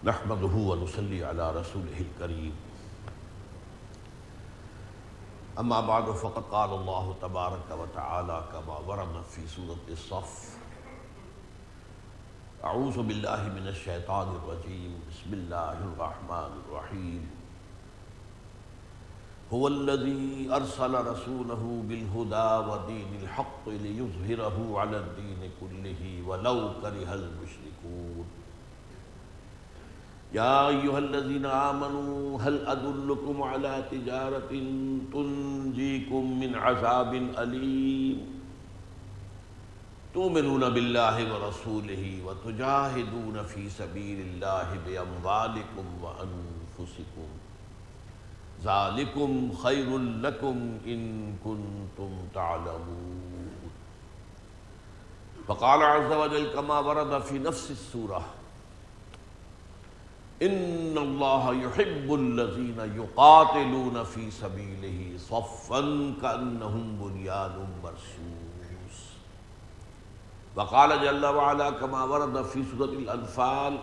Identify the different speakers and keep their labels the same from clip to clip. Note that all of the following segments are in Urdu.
Speaker 1: نحمده ونصلي على رسوله الكريم اما بعد فقد قال الله تبارك وتعالى كما ورد في سورة الصف اعوذ بالله من الشيطان الرجيم بسم الله الرحمن الرحيم هو الذي ارسل رسوله بالهدى ودين الحق ليظهره على الدين كله ولو كره المشركون يا أيها الذين آمنوا هل أدلكم على تجارة تنجيكم من عذاب أليم تؤمنون بالله ورسوله وتجاهدون في سبيل الله بأموالكم وأنفسكم ذلكم خير لكم إن كنتم تعلمون فقال عز وجل كما ورد في نفس السورة ان اللہ یحب الذین یقاتلون فی سبیلہ صفا کأنہم بنیان مرصوص وقال جل وعلا كما ورد في سورة الانفال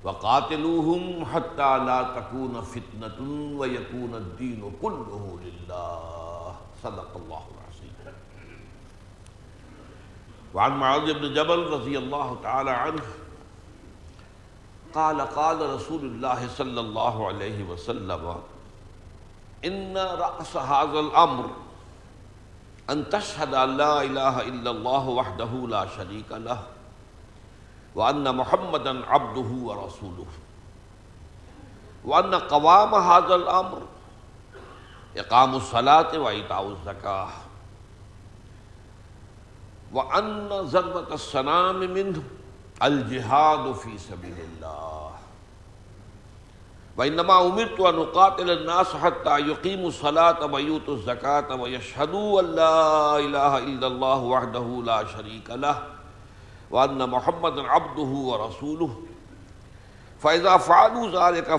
Speaker 1: وقاتلوہم حتی لا تکون فتنة ویکون الدین کلہ للہ صدق اللہ العظیم. وعن معاذ بن جبل رضی اللہ تعالی عنہ قال قال رسول اللہ صلی اللہ علیہ وسلم ان رأس هذا الامر ان تشهد ان لا الہ الا اللہ وحدہ لا شریک لہ وان محمدا عبدہ ورسولہ وان قوام هذا الامر اقام الصلاة وایتاء الزکاة وان ذروة السنام منہ الجہاد فی سبیل اللہ وانما امرت ان اقاتل الناس حتى يقيموا الصلاة ويؤتوا الزکاة ويشهدوا ان لا الہ الا اللہ وحدہ لا شریک لہ وان محمدا عبدہ ورسولہ فاذا فعلوا ذلك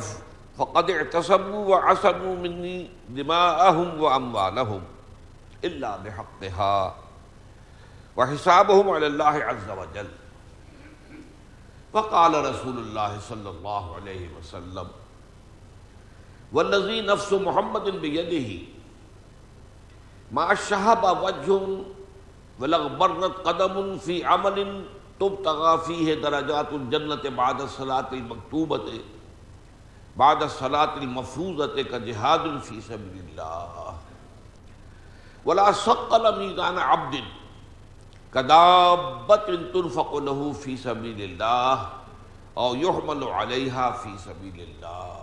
Speaker 1: فقد اعتصموا وعصموا منی دماءهم واموالهم الا بحقها وحسابهم على اللہ عز وجل. فقال رسول اللہ صلی اللہ علیہ وسلم والذی نفس محمد بیدہ ما شہب وجہ ولغبرت قدم فی عمل تبتغى فیہ درجات الجنت بعد الصلاة المکتوبۃ بعد الصلاة المفروضۃ کجہاد فی سبیل اللہ ولا ثقل میزان عبد کدابۃ تنفق له فی سبیل اللہ او یحمل علیہا فی سبیل اللہ.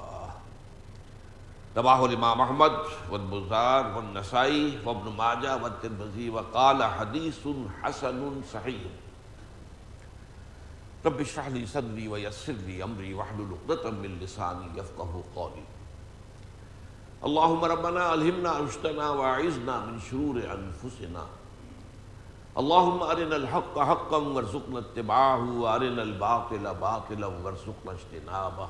Speaker 1: رواه الامام احمد والبزار والنسائی وابن ماجہ والترمذی وقال حدیث حسن صحیح. رب اشرح لی صدری ویسر لی امری واحلل عقدۃ من لسانی یفقہوا قولی. اللہم ربنا الہمنا رشدنا واعذنا من شرور انفسنا اللہم ارنا الحق حقا وارزقنا اتباعہ وارنا الباطل باطلا وارزقنا اجتنابہ.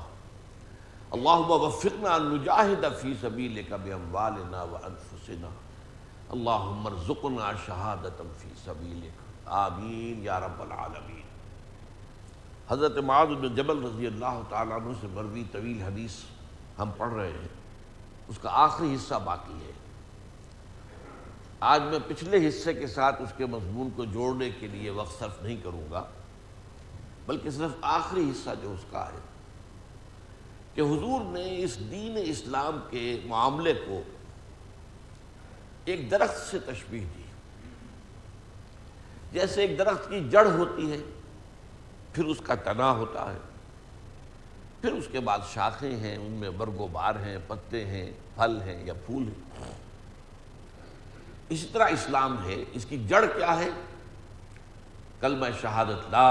Speaker 1: اللہم وفقنا ان نجاہد فی سبیلک باموالنا وانفسنا اللہم ارزقنا شہادۃ فی سبیلک آمین یا رب العالمین. حضرت معاذ بن جبل رضی اللہ تعالیٰ عنہ سے مروی طویل حدیث ہم پڑھ رہے ہیں، اس کا آخری حصہ باقی ہے. آج میں پچھلے حصے کے ساتھ اس کے مضمون کو جوڑنے کے لیے وقت صرف نہیں کروں گا، بلکہ صرف آخری حصہ جو اس کا ہے کہ حضور نے اس دین اسلام کے معاملے کو ایک درخت سے تشبیہ دی. جیسے ایک درخت کی جڑ ہوتی ہے، پھر اس کا تنا ہوتا ہے، پھر اس کے بعد شاخیں ہیں، ان میں برگ و بار ہیں، پتے ہیں، پھل ہیں یا پھول ہیں. اسی طرح اسلام ہے، اس کی جڑ کیا ہے؟ کلمہ شہادت لا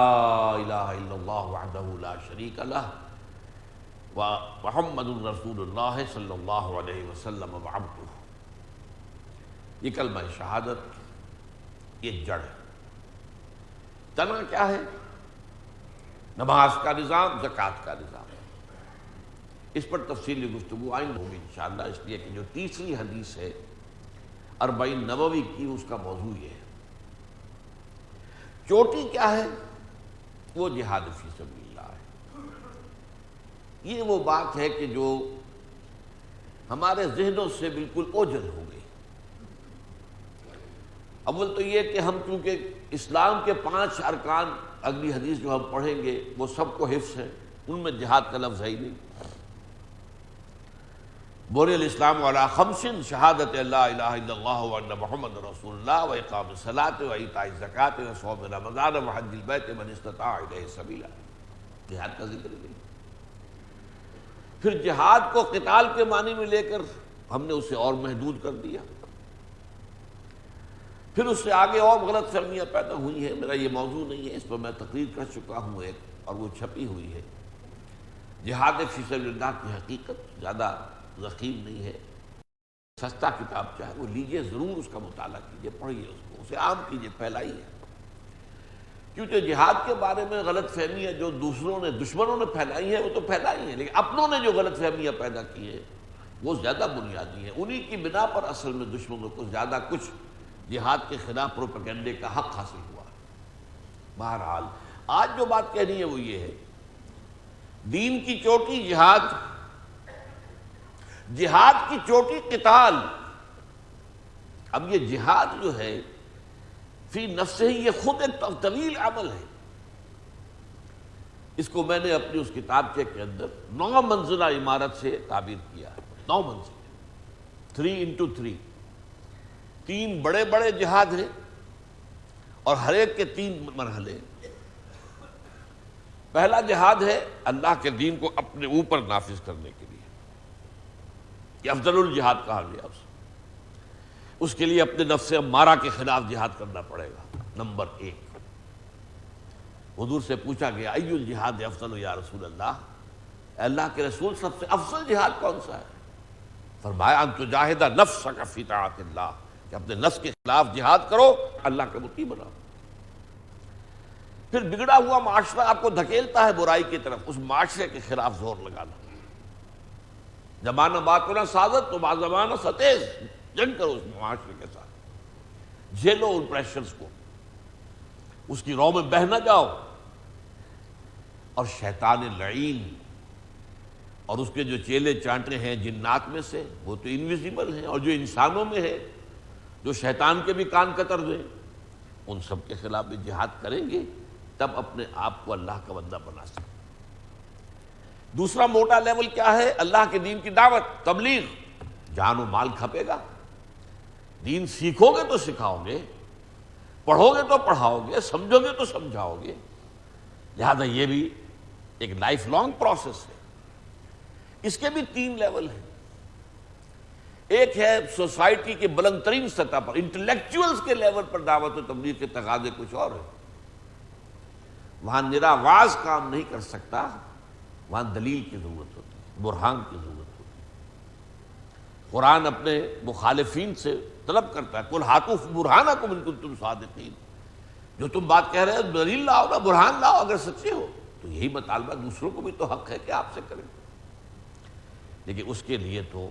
Speaker 1: الہ الا اللہ وحدہ لا شریک لہ ومحمد رسول اللہ صلی اللہ علیہ وسلم وعبدہ. یہ کلمہ شہادت، یہ جڑ ہے. تنا کیا ہے؟ نماز کا نظام، زکوٰۃ کا نظام. اس پر تفصیلی گفتگو آئندہ ہوگی انشاءاللہ، اس لیے کہ جو تیسری حدیث ہے اربعین نووی کی، اس کا موضوع یہ ہے. چوٹی کیا ہے؟ وہ جہاد فی سبیل اللہ ہے. یہ وہ بات ہے کہ جو ہمارے ذہنوں سے بالکل اوجھل ہو گئی۔ اول تو یہ کہ ہم چونکہ اسلام کے 5 ارکان اگلی حدیث جو ہم پڑھیں گے وہ سب کو حفظ ہے، ان میں جہاد کا لفظ ہے ہی نہیں۔ بنی الاسلام علی 5 شہادت لا الہ الا اللہ وان محمد رسول اللہ واقام الصلاۃ وایتاء الزکوٰۃ وصوم رمضان وحج البیت من استطاع الیہ سبیلا، جہاد کا ذکر نہیں۔ پھر جہاد کو قتال کے معنی میں لے کر ہم نے اسے اور محدود کر دیا، پھر اس سے آگے اور غلط فہمیاں پیدا ہوئی ہیں۔ میرا یہ موضوع نہیں ہے، اس پر میں تقریر کر چکا ہوں ایک، اور وہ چھپی ہوئی ہے۔ جہاد فی سبیل اللہ کی حقیقت زیادہ ضخیم نہیں ہے، سستا کتاب چاہے وہ لیجئے، ضرور اس کا مطالعہ کیجئے، پڑھیے اس کو، اسے عام کیجئے، پھیلائیے۔ کیونکہ جہاد کے بارے میں غلط فہمیاں جو دوسروں نے، دشمنوں نے پھیلائی ہیں وہ تو پھیلائی ہیں، لیکن اپنوں نے جو غلط فہمیاں پیدا کی ہیں وہ زیادہ بنیادی ہیں۔ انہی کی بنا پر اصل میں دشمنوں کو زیادہ کچھ جہاد کے خلاف پروپیگنڈے کا حق حاصل ہوا۔ بہرحال آج جو بات کہنی ہے وہ یہ ہے، دین کی چوٹی جہاد، جہاد کی چوٹی قتال۔ اب یہ جہاد جو ہے فی نفسہ ہی یہ خود ایک طویل عمل ہے۔ اس کو میں نے اپنی اس کتابچے کے اندر 9 منزلہ عمارت سے تعبیر کیا ہے۔ 9 منزلیں، 3x3، 3 بڑے بڑے جہاد ہیں اور ہر ایک کے 3 مرحلے۔ پہلا جہاد ہے اللہ کے دین کو اپنے اوپر نافذ کرنے کے لیے، یہ افضل الجہاد کہا گیا اس کے لیے اپنے نفس امارہ کے خلاف جہاد کرنا پڑے گا، نمبر 1۔ حضور سے پوچھا گیا ای الجہاد افضل یا رسول اللہ، اے اللہ کے رسول سب سے افضل جہاد کون سا ہے؟ فرمایا ان تجاہد نفسک فی طاعت اللہ، کہ اپنے نفس کے خلاف جہاد کرو، اللہ کے مطیع بناؤ۔ پھر بگڑا ہوا معاشرہ آپ کو دھکیلتا ہے برائی کی طرف، اس معاشرے کے خلاف زور لگانا۔ زمانہ باتنا سازت تو بعض زمانہ ستیز، جنگ کرو اس معاشرے کے ساتھ، جھیلو ان پریشرز کو، اس کی رو میں بہہ نہ جاؤ۔ اور شیطان لعین اور اس کے جو چیلے چانٹے ہیں جنات میں سے، وہ تو انویزیبل ہیں، اور جو انسانوں میں ہے، جو شیطان کے بھی کان کتر دیں، ان سب کے خلاف بھی جہاد کریں گے، تب اپنے آپ کو اللہ کا بندہ بنا سکتے۔ دوسرا موٹا لیول کیا ہے؟ اللہ کے دین کی دعوت، تبلیغ، جان و مال کھپے گا۔ دین سیکھو گے تو سکھاؤ گے، پڑھو گے تو پڑھاؤ گے، سمجھو گے تو سمجھاؤ گے، لہذا یہ بھی ایک لائف لانگ پروسیس ہے۔ اس کے بھی 3 لیول ہیں۔ ایک ہے سوسائٹی کے بلند ترین سطح پر، انٹلیکچوئلز کے لیول پر دعوت و تبلیغ کے تقاضے کچھ اور ہیں۔ وہاں نرا واز کام نہیں کر سکتا، وہاں دلیل کی ضرورت ہوتی ہے، برہان کی ضرورت ہوتی ہے۔ قرآن اپنے مخالفین سے طلب کرتا ہے قل ہاتوا برہانکم ان کنتم صادقین، جو تم بات کہہ رہے ہو دلیل لاؤ نا، برہان لاؤ اگر سچے ہو۔ تو یہی مطالبہ دوسروں کو بھی تو حق ہے کہ آپ سے کریں، لیکن اس کے لیے تو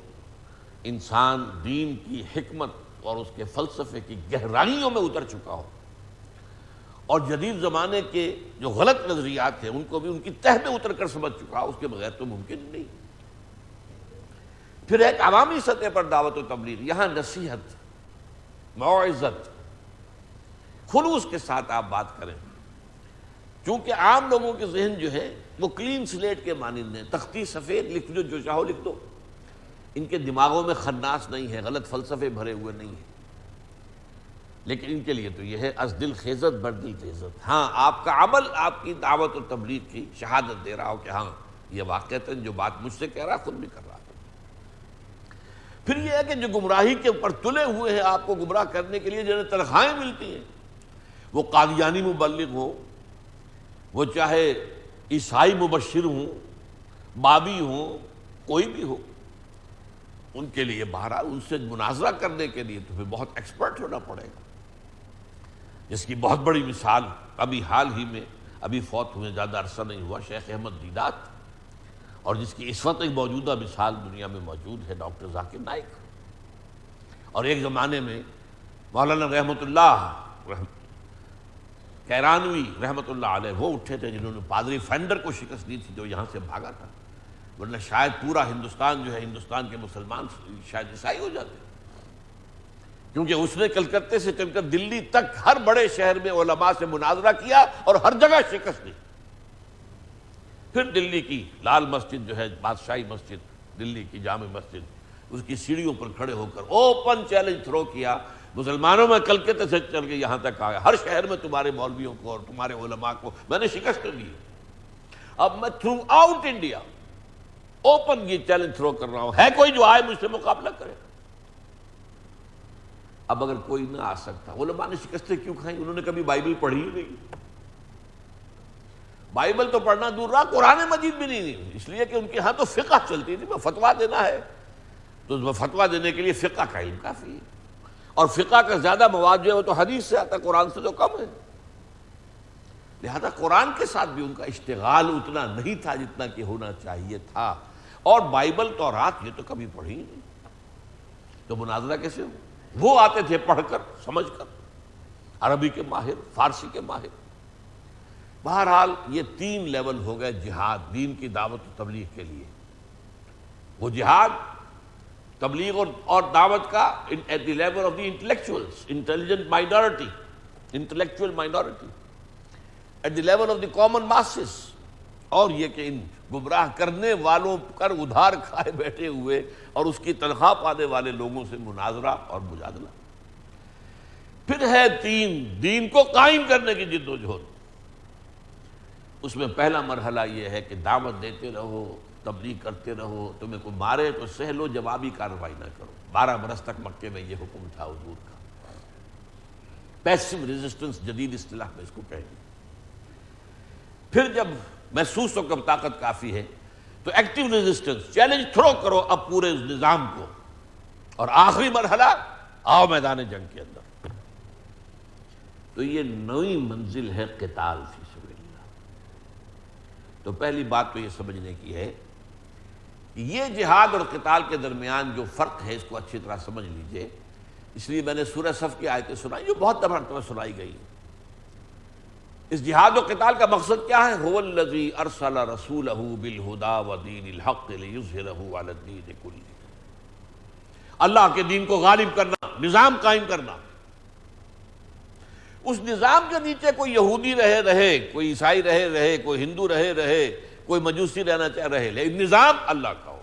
Speaker 1: انسان دین کی حکمت اور اس کے فلسفے کی گہرائیوں میں اتر چکا ہو، اور جدید زمانے کے جو غلط نظریات ہیں ان کو بھی ان کی تہ میں اتر کر سمجھ چکا، اس کے بغیر تو ممکن نہیں۔ پھر ایک عوامی سطح پر دعوت و تبلیغ، یہاں نصیحت، موعظت، خلوص کے ساتھ آپ بات کریں، چونکہ عام لوگوں کے ذہن جو ہے وہ کلین سلیٹ کے مانند ہیں، تختی سفید، لکھ جو چاہو لکھ دو، ان کے دماغوں میں خناس نہیں ہے، غلط فلسفے بھرے ہوئے نہیں ہیں۔ لیکن ان کے لیے تو یہ ہے از دل خیزت بر دل تیزت۔ ہاں آپ کا عمل آپ کی دعوت و تبلیغ کی شہادت دے رہا ہو کہ ہاں یہ واقعتاً جو بات مجھ سے کہہ رہا خود بھی کر رہا ہے۔ پھر یہ ہے کہ جو گمراہی کے اوپر تلے ہوئے ہیں آپ کو گمراہ کرنے کے لیے، جنہیں تنخواہیں ملتی ہیں، وہ قادیانی مبلغ ہو، وہ چاہے عیسائی مبشر ہوں، بابی ہوں، کوئی بھی ہو، ان کے لیے بہرحال ان سے مناظرہ کرنے کے لیے تو پھر بہت ایکسپرٹ ہونا پڑے گا، جس کی بہت بڑی مثال ابھی حال ہی میں ابھی فوت ہوئے، زیادہ عرصہ نہیں ہوا، شیخ احمد دیدات، اور جس کی اس وقت ایک موجودہ مثال دنیا میں موجود ہے ڈاکٹر ذاکر نائک، اور ایک زمانے میں مولانا رحمۃ اللہ کیرانوی رحمۃ اللہ علیہ وہ اٹھے تھے جنہوں نے پادری فینڈر کو شکست دی تھی جو یہاں سے بھاگا تھا، ورنہ شاید پورا ہندوستان جو ہے، ہندوستان کے مسلمان شاید عیسائی ہو جاتے، کیونکہ اس نے کلکتے سے چل کر دلی تک ہر بڑے شہر میں علماء سے مناظرہ کیا اور ہر جگہ شکست دی۔ پھر دلی کی لال مسجد جو ہے، بادشاہی مسجد، دلی کی جامع مسجد، اس کی سیڑھیوں پر کھڑے ہو کر اوپن چیلنج تھرو کیا، مسلمانوں میں کلکتے سے چل کے یہاں تک آیا، ہر شہر میں تمہارے مولویوں کو اور تمہارے علماء کو میں نے شکست دی۔ اب میں تھرو آؤٹ انڈیا اوپن یہ چیلنج تھرو کر رہا ہوں، ہے کوئی جو آئے مجھ سے مقابلہ کرے؟ اب اگر کوئی نہ آ سکتا، علماء نے شکستیں کیوں کھائیں؟ انہوں نے کبھی بائبل پڑھی ہی نہیں۔ بائبل تو پڑھنا دور رہا، قرآن مجید بھی نہیں، اس لیے کہ ان کے ہاں تو فقہ چلتی تھی، فتویٰ دینا ہے تو فتویٰ دینے کے لیے فقہ کا علم کافی ہے، اور فقہ کا زیادہ مواد جو ہے وہ تو حدیث سے آتا ہے، قرآن سے تو کم ہے۔ لہذا قرآن کے ساتھ بھی ان کا اشتغال اتنا نہیں تھا جتنا کہ ہونا چاہیے تھا، اور بائبل تورات یہ تو کبھی پڑھی ہی نہیں، تو مناظرہ کیسے ہو؟ وہ آتے تھے پڑھ کر سمجھ کر، عربی کے ماہر، فارسی کے ماہر۔ بہرحال یہ 3 لیول ہو گئے جہاد دین کی دعوت و تبلیغ کے لیے۔ وہ جہاد تبلیغ اور دعوت کا at the level of the intellectuals, intelligent minority, intellectual minority, at the level of the common masses, اور یہ کہ ان گمراہ کرنے والوں پر ادھار کھائے بیٹھے ہوئے اور اس کی تنخواہ پانے والے لوگوں سے مناظرہ اور مجادلہ۔ پھر ہے 3 دین کو قائم کرنے کی جد و جہد۔ اس میں پہلا مرحلہ یہ ہے کہ دعوت دیتے رہو، تبلیغ کرتے رہو، تمہیں کوئی مارے تو سہ لو، جوابی کارروائی نہ کرو۔ 12 برس تک مکے میں یہ حکم تھا حضور کا۔ پیسو ریزسٹنس جدید اصطلاح میں اس کو کہیں گے۔ پھر جب محسوس ہو کر طاقت کافی ہے تو ایکٹیو ریزسٹنس، چیلنج تھرو کرو اب پورے اس نظام کو، اور آخری مرحلہ آؤ میدان جنگ کے اندر۔ تو یہ نئی منزل ہے قتال فی سبیل اللہ۔ تو پہلی بات تو یہ سمجھنے کی ہے کہ یہ جہاد اور قتال کے درمیان جو فرق ہے اس کو اچھی طرح سمجھ لیجئے۔ اس لیے میں نے سورہ صف کی آیتیں سنائی جو بہت مرتبہ سنائی گئی۔ اس جہاد و قتال کا مقصد کیا ہے؟ هو الذی ارسل رسولہ بالہدی ودین الحق لیظہرہ علی الدین کلہ۔ اللہ کے دین کو غالب کرنا، نظام قائم کرنا۔ اس نظام کے نیچے کوئی یہودی رہے، کوئی عیسائی رہے، کوئی ہندو رہے، کوئی مجوسی رہنا چاہے رہے، لیکن نظام اللہ کا ہو۔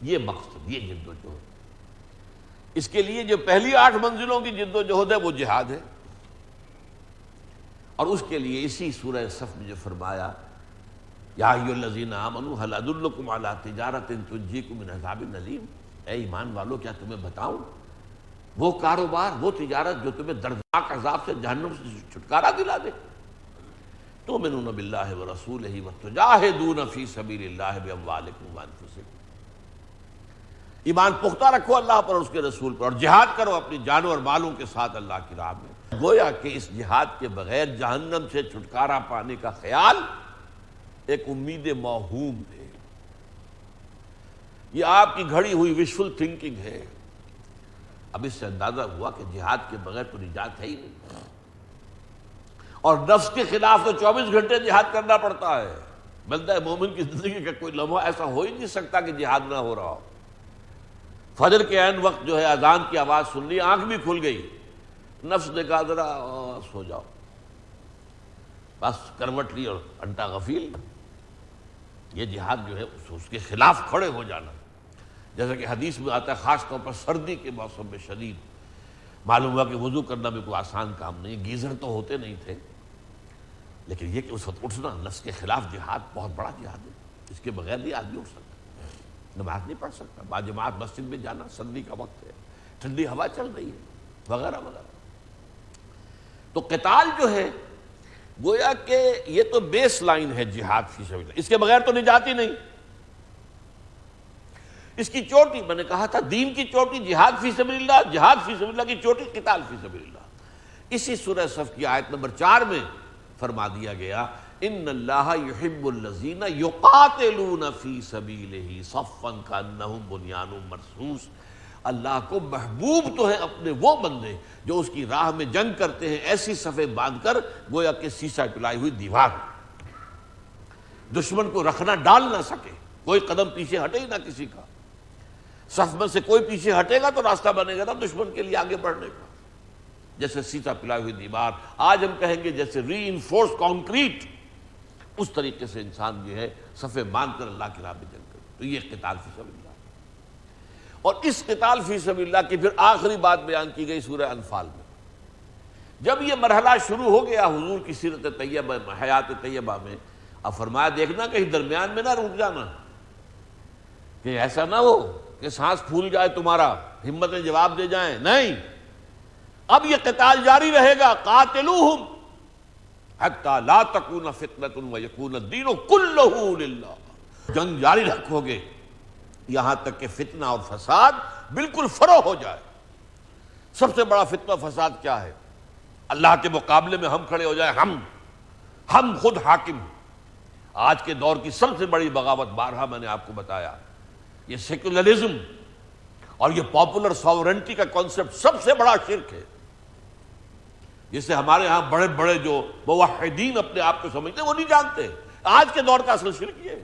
Speaker 1: یہ مقصد، یہ جد و جہد۔ اس کے لیے جو پہلی 8 منزلوں کی جد و جہد ہے وہ جہاد ہے، اور اس کے لیے اسی سورہ صف میں جو فرمایا یا ایھا الذین آمنوا ہل ادلکم علی تجارۃ تنجیکم من عذاب الیم، اے ایمان والو کیا تمہیں بتاؤں وہ کاروبار، وہ تجارت جو تمہیں دردناک عذاب سے، جہنم سے چھٹکارا دلا دے۔ تؤمنون باللہ ورسولہ وتجاہدون فی سبیل اللہ باموالکم وانفسکم۔ ایمان پختہ رکھو اللہ پر اور اس کے رسول پر، اور جہاد کرو اپنی جانوں اور مالوں کے ساتھ اللہ کی راہ میں۔ گویا کہ اس جہاد کے بغیر جہنم سے چھٹکارا پانے کا خیال ایک امید موہوم ہے، یہ آپ کی گھڑی ہوئی وشفل تھنکنگ ہے۔ اب اس سے اندازہ ہوا کہ جہاد کے بغیر تو نجات ہے ہی نہیں، اور نفس کے خلاف تو 24 گھنٹے جہاد کرنا پڑتا ہے۔ بندہ مومن کی زندگی کا کوئی لمحہ ایسا ہو ہی نہیں سکتا کہ جہاد نہ ہو رہا ہو۔ فجر کے عین وقت جو ہے اذان کی آواز سن لی، آنکھ بھی کھل گئی، نفس نے کہا ذرا سو جاؤ، بس کروٹ لی اور انٹا غفیل۔ یہ جہاد جو ہے اس کے خلاف کھڑے ہو جانا، جیسا کہ حدیث میں آتا ہے، خاص طور پر سردی کے موسم میں شدید معلوم ہوا کہ وضو کرنا بھی کوئی آسان کام نہیں، گیزر تو ہوتے نہیں تھے، لیکن یہ کہ اس وقت اٹھنا نفس کے خلاف جہاد بہت بڑا جہاد ہے، اس کے بغیر نہیں آدمی اٹھ سکتا، نماز نہیں پڑھ سکتا، باجماعت مسجد میں جانا، سردی کا وقت ہے، ٹھنڈی ہوا چل رہی ہے، وغیرہ وغیرہ۔ تو قتال جو ہے گویا کہ یہ تو بیس لائن ہے جہاد فی سبیل اللہ، اس کے بغیر تو نجات ہی نہیں۔ اس کی چوٹی، میں نے کہا تھا دین کی چوٹی جہاد فی سبیل اللہ، جہاد فی سبیل اللہ کی چوٹی قتال فی سبیل اللہ۔ اسی سورہ صف کی آیت نمبر 4 میں فرما دیا گیا، ان اللہ یحب الذین یقاتلون فی سبیلہ صفا کانہم بنیان مرصوص۔ اللہ کو محبوب تو ہے اپنے وہ بندے جو اس کی راہ میں جنگ کرتے ہیں ایسی صفیں باندھ کر گویا کہ سیسہ پلائی ہوئی دیوار۔ دشمن کو رکھنا ڈال نہ سکے، کوئی قدم پیچھے ہٹے ہی نہ کسی کا، صف میں سے کوئی پیچھے ہٹے گا تو راستہ بنے گا نا دشمن کے لیے آگے بڑھنے کا، جیسے سیتا پلائی ہوئی دیوار، آج ہم کہیں گے جیسے ری انفورس کانکریٹ، اس طریقے سے انسان جو ہے صفے مان کر اللہ کی راہ میں جنگ کرے۔ تو یہ قتال فی سبیل اللہ، اور اس قتال فی سبیل اللہ کی پھر آخری بات بیان کی گئی سورہ انفال میں۔ جب یہ مرحلہ شروع ہو گیا حضور کی سیرت طیبہ، حیات طیبہ میں، اب فرمایا دیکھنا کہیں درمیان میں نہ رک جانا، کہ ایسا نہ ہو کہ سانس پھول جائے تمہارا، ہمتیں جواب دے جائیں، نہیں، اب یہ قتال جاری رہے گا، قاتلوہم حتی لا تکون فتنۃ ویکون الدین کلہ للہ، جنگ جاری رکھو گے یہاں تک کہ فتنہ اور فساد بالکل فرو ہو جائے۔ سب سے بڑا فتنہ فساد کیا ہے؟ اللہ کے مقابلے میں ہم کھڑے ہو جائیں، ہم خود حاکم۔ آج کے دور کی سب سے بڑی بغاوت، بارہا میں نے آپ کو بتایا، یہ سیکولرزم اور یہ پاپولر ساورنٹی کا کانسیپٹ سب سے بڑا شرک ہے، جسے ہمارے ہاں بڑے بڑے جو موحدین اپنے آپ کو سمجھتے ہیں وہ نہیں جانتے۔ آج کے دور کا اصل شرک یہ ہے،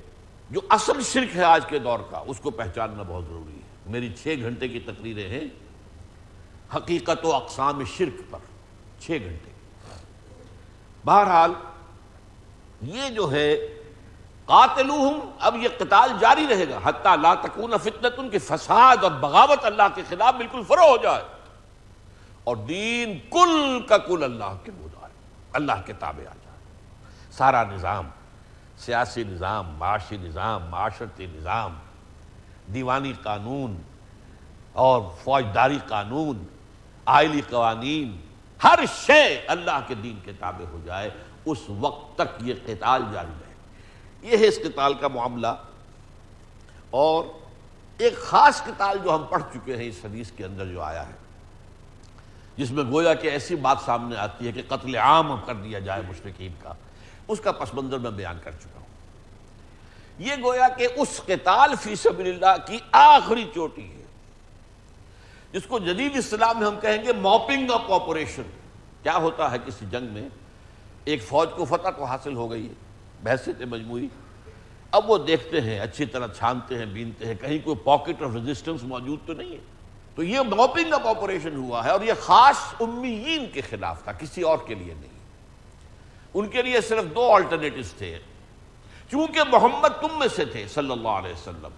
Speaker 1: جو اصل شرک ہے آج کے دور کا، اس کو پہچاننا بہت ضروری ہے۔ میری 6 گھنٹے کی تقریریں ہیں حقیقت و اقسام شرک پر، 6 گھنٹے۔ بہرحال یہ جو ہے قاتلوہم، اب یہ قتال جاری رہے گا حتی لا تکون فتنۃ، کہ فساد اور بغاوت اللہ کے خلاف بالکل فرو ہو جائے، اور دین کل کا کل اللہ کے بعد آئے، اللہ کے تابع آ جائے۔ سارا نظام، سیاسی نظام، معاشی نظام، معاشرتی نظام، دیوانی قانون اور فوجداری قانون، آئلی قوانین، ہر شے اللہ کے دین کے تابع ہو جائے، اس وقت تک یہ قتال جاری رہے۔ یہ ہے اس قتال کا معاملہ، اور ایک خاص قتال جو ہم پڑھ چکے ہیں اس حدیث کے اندر جو آیا ہے، جس میں گویا کہ ایسی بات سامنے آتی ہے کہ قتل عام کر دیا جائے مشرکین کا، اس کا پس منظر میں بیان کر چکا ہوں۔ یہ گویا کہ اس قتال فی سبیل اللہ کی آخری چوٹی ہے، جس کو جدید اسلام میں ہم کہیں گے موپنگ اپ آپریشن۔ کیا ہوتا ہے کسی جنگ میں، ایک فوج کو فتح تو حاصل ہو گئی ہے بحثیت مجموعی، اب وہ دیکھتے ہیں، اچھی طرح چھانتے ہیں، بینتے ہیں، کہیں کوئی پاکٹ آف ریزسٹنس موجود تو نہیں ہے۔ تو یہ موپنگ اپ آپریشن ہوا ہے، اور یہ خاص امیین کے خلاف تھا، کسی اور کے لیے نہیں۔ ان کے لیے صرف 2 آلٹرنیٹیوز تھے، چونکہ محمد تم میں سے تھے صلی اللہ علیہ وسلم،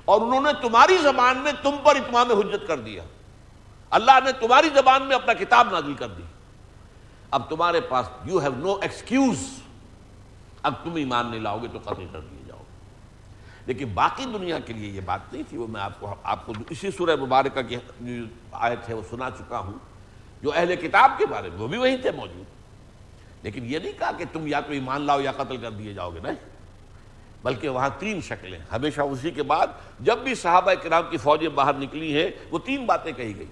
Speaker 1: اور انہوں نے تمہاری زبان میں تم پر اتمام حجت کر دیا، اللہ نے تمہاری زبان میں اپنا کتاب نازل کر دی، اب تمہارے پاس یو ہیو نو ایکسکیوز، اب تم ایمان نہیں لاؤ گے تو قتل کر دیے جاؤ گے۔ لیکن باقی دنیا کے لیے یہ بات نہیں تھی، وہ میں آپ کو اسی سورہ مبارکہ کی جو آیت ہے وہ سنا چکا ہوں، جو اہل کتاب کے بارے میں، وہ بھی وہیں تھے موجود، لیکن یہ نہیں کہا کہ تم یا تو ایمان لاؤ یا قتل کر دیے جاؤ گے، نہیں، بلکہ وہاں 3 شکلیں ہمیشہ اسی کے بعد جب بھی صحابہ کرام کی فوجیں باہر نکلی ہیں وہ 3 باتیں کہی گئی۔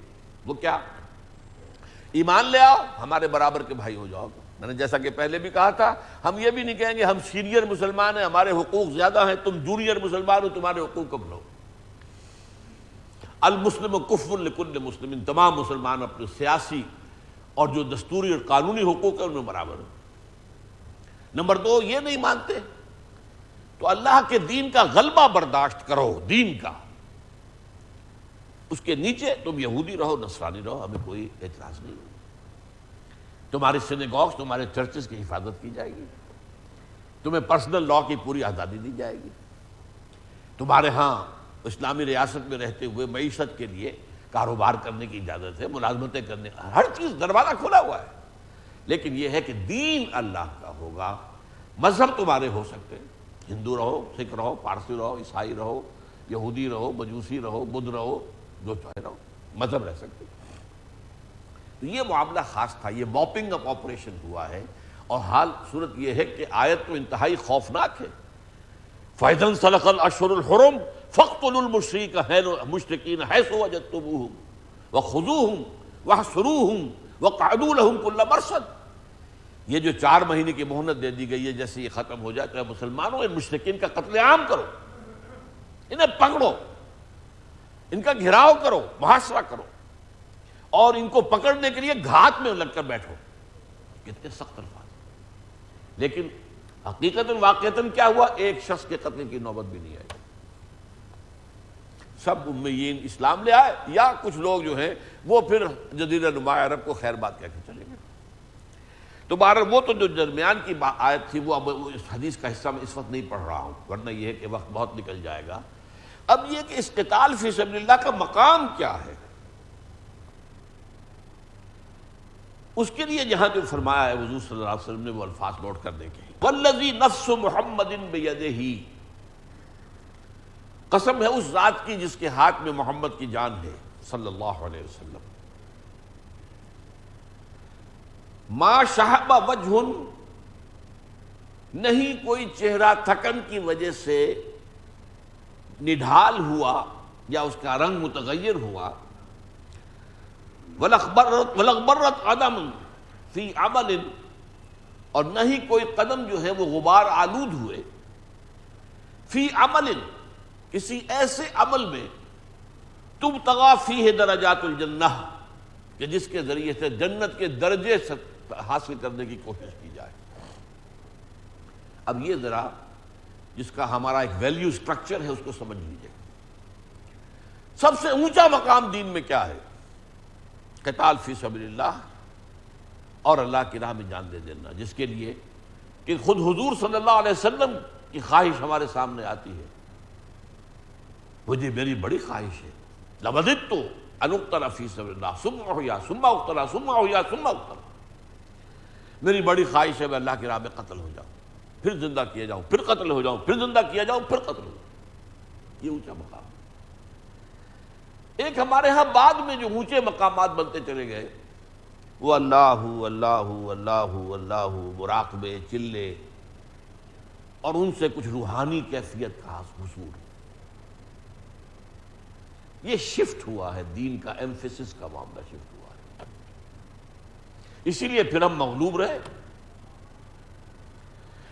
Speaker 1: وہ کیا؟ ایمان لے آؤ، ہمارے برابر کے بھائی ہو جاؤ گے۔ میں نے جیسا کہ پہلے بھی کہا تھا، ہم یہ بھی نہیں کہیں گے ہم سینئر مسلمان ہیں، ہمارے حقوق زیادہ ہیں، تم جونیئر مسلمان ہو، تمہارے حقوق کم لو۔ المسلم کفو لکل مسلم، تمام مسلمان اپنے سیاسی اور جو دستوری اور قانونی حقوق ہیں ان میں برابر ہیں۔ نمبر 2، یہ نہیں مانتے تو اللہ کے دین کا غلبہ برداشت کرو، دین کا، اس کے نیچے تم یہودی رہو، نصرانی رہو، ہمیں کوئی اعتراض نہیں۔ تمہارے سینیگوگز، تمہارے چرچز کی حفاظت کی جائے گی، تمہیں پرسنل لا کی پوری آزادی دی جائے گی، تمہارے ہاں اسلامی ریاست میں رہتے ہوئے معیشت کے لیے کاروبار کرنے کی اجازت ہے، ملازمتیں کرنے، ہر چیز دروازہ کھلا ہوا ہے۔ لیکن یہ ہے کہ دین اللہ کا ہوگا، مذہب تمہارے ہو سکتے ہیں، ہندو رہو، سکھ رہو، پارسی رہو، عیسائی رہو، یہودی رہو، مجوسی رہو، بدھ رہو، جو چاہے رہو، مذہب رہ سکتے۔ تو یہ معاملہ خاص تھا، یہ موپنگ اپ آپریشن ہوا ہے، اور حال صورت یہ ہے کہ آیت تو انتہائی خوفناک ہے۔ فَإِذَا انسَلَخَ الْأَشْهُرُ الْحُرُمُ فَاقْتُلُوا الْمُشْرِكِينَ حَيْثُ وَجَدتُّمُوهُمْ وَخُذُوهُمْ وَاحْصُرُوهُمْ وَاقْعُدُوا لَهُمْ كُلَّ مَرْصَدٍ۔ یہ جو 4 مہینے کی مہلت دے دی گئی ہے، جیسے یہ ختم ہو جائے تو مسلمانوں ان مشرکین کا قتل عام کرو، انہیں پکڑو، ان کا گھراؤ کرو، محاصرہ کرو، اور ان کو پکڑنے کے لیے گھات میں لگ کر بیٹھو۔ کتنے سخت الفاظ، لیکن حقیقتاً واقعتاً کیا ہوا؟ ایک شخص کے قتل کی نوبت بھی نہیں آئی، سب امیین اسلام لے آئے، یا کچھ لوگ جو ہیں وہ پھر جزیرہ نما عرب کو خیر بات کہہ کے چلے گئے۔ تو بہرحال وہ تو جو درمیان کی آیت تھی وہ اب اس حدیث کا حصہ میں اس وقت نہیں پڑھ رہا ہوں، ورنہ یہ ہے کہ وقت بہت نکل جائے گا۔ اب یہ کہ اس قتال فی سبیل اللہ کا مقام کیا ہے، اس کے لیے جہاں جو فرمایا ہے حضور صلی اللہ علیہ وسلم نے وہ الفاظ نوٹ کر دیں کہ والذی نفس محمد بیدہ، قسم ہے اس ذات کی جس کے ہاتھ میں محمد کی جان ہے صلی اللہ علیہ وسلم، ما شہب وجہ، نہیں کوئی چہرہ تھکن کی وجہ سے نڈھال ہوا یا اس کا رنگ متغیر ہوا، وَلَغْبَرَّتْ قَدَمٌ فِي عَمَلٍ، اور نہ ہی کوئی قدم جو ہے وہ غبار آلود ہوئے، فی عمل، کسی ایسے عمل میں، تبتغى فیہ درجات الجنہ، کہ جس کے ذریعے سے جنت کے درجے حاصل کرنے کی کوشش کی جائے۔ اب یہ ذرا جس کا ہمارا ایک ویلیو سٹرکچر ہے اس کو سمجھ لیجیے۔ سب سے اونچا مقام دین میں کیا ہے؟ قتال فی سبیل اللہ اور اللہ کی راہ میں جان دے دینا، جس کے لیے کہ خود حضور صلی اللہ علیہ وسلم کی خواہش ہمارے سامنے آتی ہے، مجھے میری بڑی خواہش ہے، لَوَدِدتُّ أَنْ أُقْتَلَ فِي سَبِيلِ اللَّهِ ثُمَّ أُحْيَا ثُمَّ أُقْتَلَ ثُمَّ أُحْيَا ثُمَّ أُقْتَلَ، میری بڑی خواہش ہے میں اللہ کی راہ میں قتل ہو جاؤں، پھر زندہ کیا جاؤں، پھر قتل ہو جاؤں، پھر زندہ کیا جاؤں، پھر قتل ہو جاؤں۔ یہ اونچا مقام۔ ایک ہمارے ہاں بعد میں جو اونچے مقامات بنتے چلے گئے وہ اللہ اللہ اللہ اللہ، مراقبے، چلے، اور ان سے کچھ روحانی کیفیت کا حصول۔ یہ شفٹ ہوا ہے، دین کا ایمفیسس کا معاملہ شفٹ ہوا ہے، اسی لیے پھر ہم مغلوب رہے۔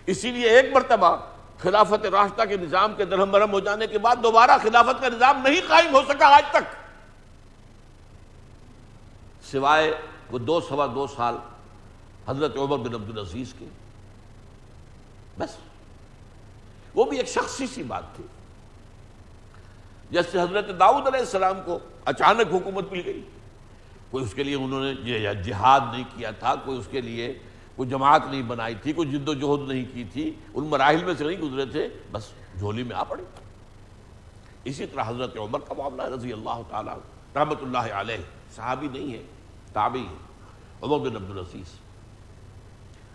Speaker 1: اسی لیے ایک مرتبہ خلافت راشدہ کے نظام کے درہم برہم ہو جانے کے بعد دوبارہ خلافت کا نظام نہیں قائم ہو سکا آج تک، سوائے وہ 2 سال حضرت عمر بن عبدالعزیز کے، بس وہ بھی ایک شخصی سی بات تھی۔ جیسے حضرت داؤد علیہ السلام کو اچانک حکومت مل گئی، کوئی اس کے لیے انہوں نے جہاد نہیں کیا تھا، کوئی اس کے لیے کوئی جماعت نہیں بنائی تھی، کوئی جد و جہد نہیں کی تھی، ان مراحل میں سے نہیں گزرے تھے، بس جھولی میں آ پڑے۔ اسی طرح حضرت عمر کا معاملہ رضی اللہ تعالیٰ رحمۃ اللہ علیہ، صحابی نہیں ہے، تابعی ہے، عمر بن عبدالعزیز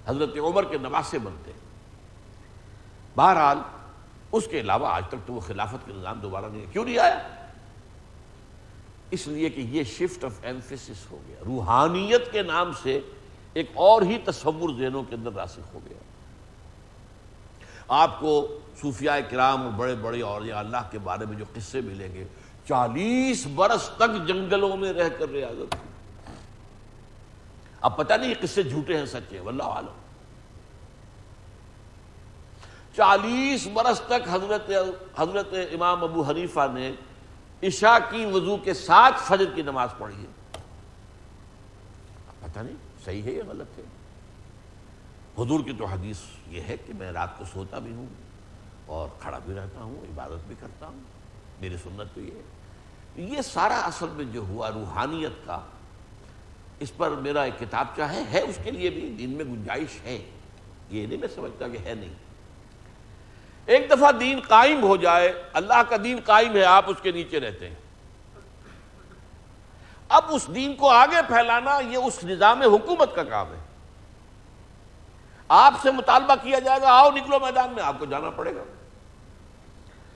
Speaker 1: حضرت عمر کے نواسے بنتے۔ بہرحال اس کے علاوہ آج تک تو وہ خلافت کا نظام دوبارہ نہیں ہے۔ کیوں نہیں آیا؟ اس لیے کہ یہ شفٹ آف ایمفیسس ہو گیا، روحانیت کے نام سے ایک اور ہی تصور ذہنوں کے اندر راسخ ہو گیا۔ آپ کو صوفیاء کرام اور بڑے بڑے اولیاء اللہ کے بارے میں جو قصے ملیں گے، 40 برس تک جنگلوں میں رہ کر ریاضت کی۔ اب پتہ نہیں یہ قصے جھوٹے ہیں سچے، واللہ عالم۔ 40 برس تک حضرت امام ابو حنیفہ نے عشاء کی وضو کے ساتھ فجر کی نماز پڑھی ہے، پتہ نہیں صحیح ہے یا غلط ہے۔ حضور کی تو حدیث یہ ہے کہ میں رات کو سوتا بھی ہوں اور کھڑا بھی رہتا ہوں، عبادت بھی کرتا ہوں، میری سنت تو یہ ہے۔ یہ سارا اصل میں جو ہوا روحانیت کا، اس پر میرا ایک کتابچہ ہے اس کے لیے بھی دین میں گنجائش ہے، یہ نہیں میں سمجھتا کہ ہے نہیں۔ ایک دفعہ دین قائم ہو جائے، اللہ کا دین قائم ہے، آپ اس کے نیچے رہتے ہیں، اب اس دین کو آگے پھیلانا یہ اس نظام حکومت کا کام ہے۔ آپ سے مطالبہ کیا جائے گا آؤ نکلو میدان میں، آپ کو جانا پڑے گا۔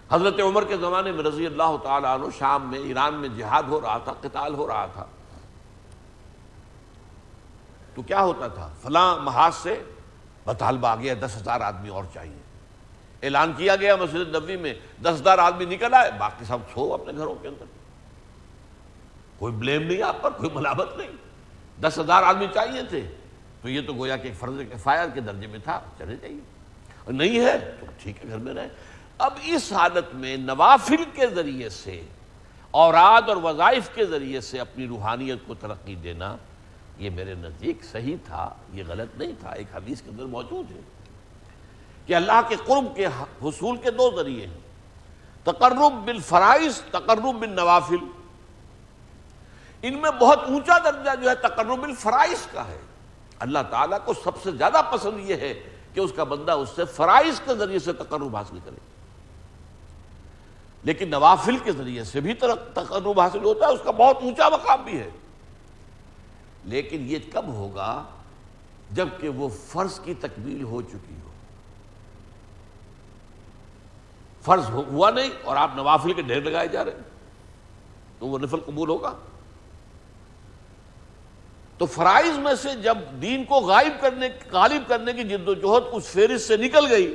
Speaker 1: حضرت عمر کے زمانے میں رضی اللہ تعالیٰ عنہ شام میں، ایران میں جہاد ہو رہا تھا، قتال ہو رہا تھا، تو کیا ہوتا تھا؟ فلاں محاذ سے مطالبہ آ گیا 10,000 آدمی اور چاہیے، اعلان کیا گیا مسجد نبوی میں 10,000 آدمی نکل آئے، باقی سب سو اپنے گھروں کے اندر، کوئی بلیم نہیں آپ پر، کوئی ملامت نہیں۔ 10,000 آدمی چاہیے تھے تو یہ تو گویا کہ فرض کفایہ کے درجے میں تھا، چلے جائیے، اور نہیں ہے تو ٹھیک ہے گھر میں رہیں۔ اب اس حالت میں نوافل کے ذریعے سے، اوراد اور وظائف کے ذریعے سے اپنی روحانیت کو ترقی دینا، یہ میرے نزدیک صحیح تھا، یہ غلط نہیں تھا، ایک حدیث کے اندر موجود ہے۔ کہ اللہ کے قرب کے حصول کے دو ذریعے ہیں، تقرب بالفرائض، تقرب بالنوافل۔ ان میں بہت اونچا درجہ جو ہے تقرب بالفرائض کا ہے۔ اللہ تعالیٰ کو سب سے زیادہ پسند یہ ہے کہ اس کا بندہ اس سے فرائض کے ذریعے سے تقرب حاصل کرے، لیکن نوافل کے ذریعے سے بھی تقرب حاصل ہوتا ہے، اس کا بہت اونچا مقام بھی ہے، لیکن یہ کب ہوگا؟ جب کہ وہ فرض کی تکمیل ہو چکی ہو۔ فرض ہوا نہیں اور آپ نوافل کے ڈھیر لگائے جا رہے ہیں تو وہ نفل قبول ہوگا؟ تو فرائض میں سے جب دین کو غالب کرنے کی جد و جہد اس فہرست سے نکل گئی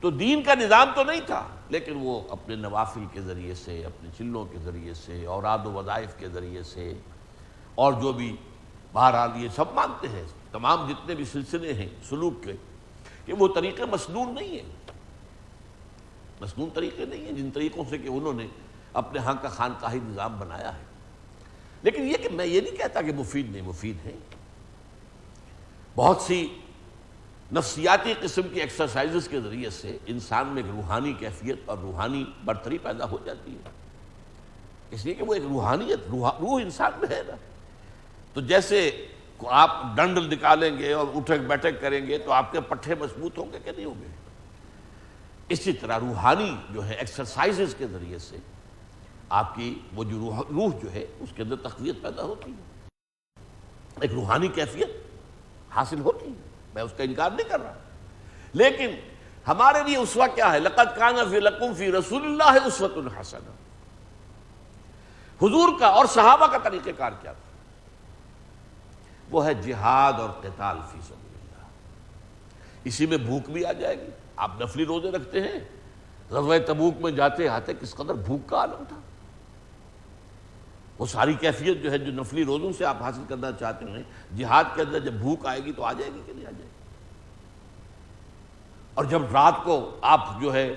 Speaker 1: تو دین کا نظام تو نہیں تھا، لیکن وہ اپنے نوافل کے ذریعے سے، اپنے چلوں کے ذریعے سے، اوراد و وظائف کے ذریعے سے، اور جو بھی بہرحال یہ سب مانتے ہیں تمام جتنے بھی سلسلے ہیں سلوک کے کہ وہ طریقے مسنون نہیں ہیں، مسنون طریقے نہیں ہیں جن طریقوں سے کہ انہوں نے اپنے ہاں کا خانقاہی نظام بنایا ہے۔ لیکن یہ کہ میں یہ نہیں کہتا کہ مفید نہیں، مفید ہیں۔ بہت سی نفسیاتی قسم کی ایکسرسائزز کے ذریعے سے انسان میں ایک روحانی کیفیت اور روحانی برتری پیدا ہو جاتی ہے، اس لیے کہ وہ ایک روحانیت، روح انسان میں ہے نا۔ تو جیسے آپ ڈنڈ نکالیں گے اور اٹھک بیٹھک کریں گے تو آپ کے پٹھے مضبوط ہوں گے کہ نہیں ہوں گے، اسی طرح روحانی جو ہے ایکسرسائزز کے ذریعے سے آپ کی وہ جو روح جو ہے اس کے اندر تقویت پیدا ہوتی ہے، ایک روحانی کیفیت حاصل ہوتی ہے، میں اس کا انکار نہیں کر رہا، لیکن ہمارے لیے اسوہ کیا ہے؟ لقد کان فی لکم فی رسول اللہ اسوۃ حسنہ۔ حضور کا اور صحابہ کا طریقہ کار کیا تھا؟ وہ ہے جہاد اور قتال فی سبیل اللہ۔ اسی میں بھوک بھی آ جائے گی۔ آپ نفلی روزے رکھتے ہیں، غزوہ تبوک میں جاتے آتے کس قدر بھوک کا عالم تھا، وہ ساری کیفیت جو ہے جو نفلی روزوں سے آپ حاصل کرنا چاہتے ہیں، جہاد کے اندر جب بھوک آئے گی تو آ جائے گی کہ نہیں آ جائے گی؟ اور جب رات کو آپ جو ہے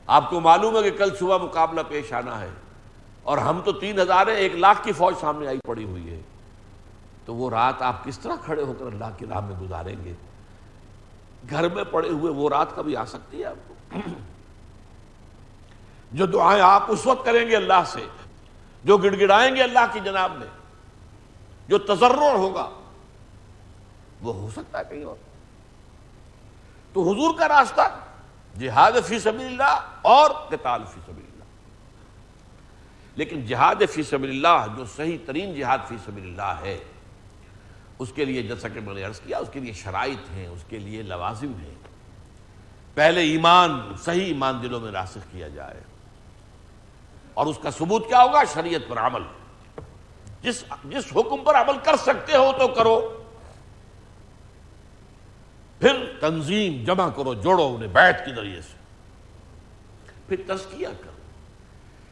Speaker 1: آپ کو معلوم ہے کہ کل صبح مقابلہ پیش آنا ہے اور ہم تو 3000 ہیں، 1,00,000 کی فوج سامنے آئی پڑی ہوئی ہے، تو وہ رات آپ کس طرح کھڑے ہو کر اللہ کی راہ میں گزاریں گے؟ گھر میں پڑے ہوئے وہ رات کبھی آ سکتی ہے آپ کو؟ جو دعائیں آپ اس وقت کریں گے اللہ سے، جو گڑ گڑائیں گے اللہ کی جناب میں، جو تضرع ہوگا وہ ہو سکتا ہے کہیں اور۔ تو حضور کا راستہ جہاد فی سبیل اللہ اور قتال فی سبیل اللہ، لیکن جہاد فی سبیل اللہ جو صحیح ترین جہاد فی سبیل اللہ ہے، اس کے لیے جیسا کہ میں نے عرض کیا اس کے لیے شرائط ہیں، اس کے لیے لوازم ہیں۔ پہلے ایمان، صحیح ایمان دلوں میں راسخ کیا جائے، اور اس کا ثبوت کیا ہوگا؟ شریعت پر عمل۔ جس حکم پر عمل کر سکتے ہو تو کرو، پھر تنظیم جمع کرو، جوڑو انہیں بیعت کے ذریعے سے، پھر تزکیہ کرو۔